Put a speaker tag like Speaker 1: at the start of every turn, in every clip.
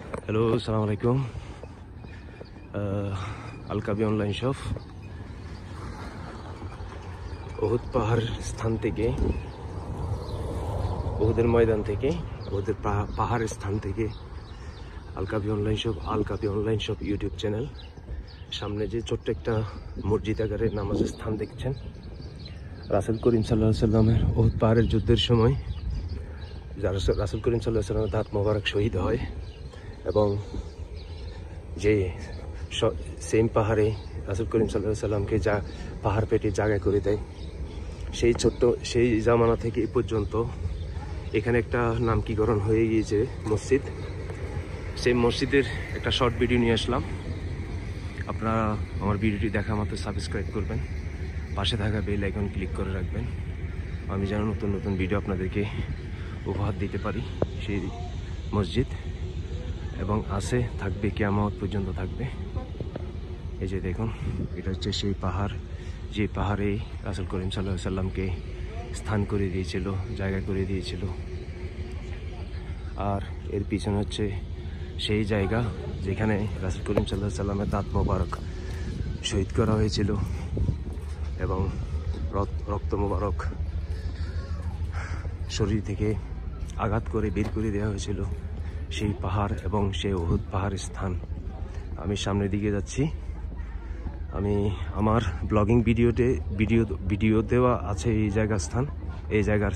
Speaker 1: Hello, আসসালামু আলাইকুম। আল কাবি online shop Uhud পাহাড় স্থান থেকে, উহুদের ময়দান থেকে, উহুদের পাহাড়ের স্থান থেকে আল কাবি অনলাইন শপ ইউটিউব চ্যানেল। সামনে যে ছোট্ট একটা মসজিদ আকারের নামাজের স্থান দেখছেন, রাসূল করিম সাল্লাল্লাহু আলাইহি সাল্লামের উহুদ পাহাড়ের যুদ্ধের সময় রাসূল করিম সাল্লাল্লাহু আলাইহি সাল্লামের দাঁত মোবারক শহীদ হয় এবং যে সেম পাহাড়ে রাসূল করিম সাল্লাল্লাহু আলাইহি সাল্লামকে যা পাহাড় পেটে জায়গা করে দেয়, সেই জামানা থেকে এ পর্যন্ত এখানে একটা নামকরণ হয়ে গিয়েছে মসজিদ। সেই মসজিদের একটা শর্ট ভিডিও নিয়ে আসলাম। আপনারা আমার ভিডিওটি দেখা মাত্র সাবস্ক্রাইব করবেন, পাশে থাকা বেল আইকন ক্লিক করে রাখবেন, আমি যেন নতুন নতুন ভিডিও আপনাদেরকে উপহার দিতে পারি। সেই মসজিদ এবং থাকবে কিয়ামত পর্যন্ত থাকবে। এই যে দেখুন, এটা হচ্ছে সেই পাহাড়, যে পাহাড়ে রাসূল করিম সাল্লাল্লাহু আলাইহি সাল্লামকে স্থান করে দিয়েছিল, জায়গা করে দিয়েছিল। আর এর পিছনে হচ্ছে সেই জায়গা যেখানে রাসূল করিম সাল্লাল্লাহু আলাইহি সাল্লামের দাঁত মোবারক শহীদ করা হয়েছিল এবং রক্ত মোবারক শরীর থেকে আঘাত করে বের করে দেওয়া হয়েছিল। সেই পাহাড় এবং সেই উহুদ পাহাড়ের স্থান। আমি সামনের দিকে যাচ্ছি। আমি আমার ব্লগিং ভিডিও দেওয়া আছে এই জায়গার স্থান, এই জায়গার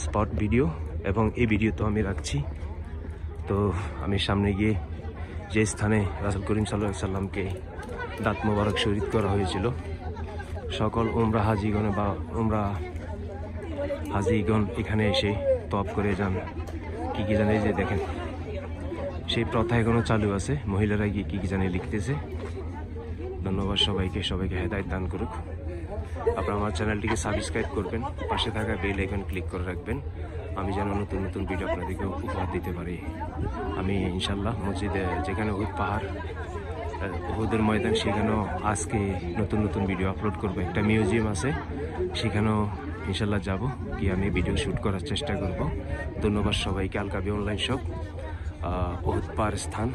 Speaker 1: স্পট ভিডিও, এবং এই ভিডিও তো আমি রাখছি। তো আমি সামনে গিয়ে যে স্থানে রাসূল করিম সাল্লাল্লাহু আলাইহি সাল্লামকে দাঁত মোবারক শহীদ করা হয়েছিল, সকল উমরা হাজিগণ এখানে এসে তওয়াফ করে যান। কি জানে, যে দেখেন সেই প্রথা এখনো চালু আছে। মহিলারা গিয়ে কি জানে লিখতেছে। ধন্যবাদ সবাইকে হেদায়েত দান করুক। আপনারা আমার চ্যানেলটিকে সাবস্ক্রাইব করবেন, পাশে থাকা বেল আইকন ক্লিক করে রাখবেন, আমি যেন নতুন নতুন ভিডিও আপনাদেরকে উপহার দিতে পারি। আমি ইনশাল্লাহ মসজিদে, যেখানে উহুদ পাহাড়, উহুদের ময়দান, সেখানেও আজকে নতুন নতুন ভিডিও আপলোড করবো। একটা মিউজিয়াম আছে, সেখানেও ইনশাল্লাহ যাব, গিয়ে আমি ভিডিও শ্যুট করার চেষ্টা করব। ধন্যবাদ সবাইকে। আল কাবি অনলাইন শপ, উহুদ পাহাড় স্থান,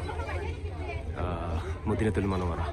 Speaker 1: মদিনাতুল মুনাওয়ারা।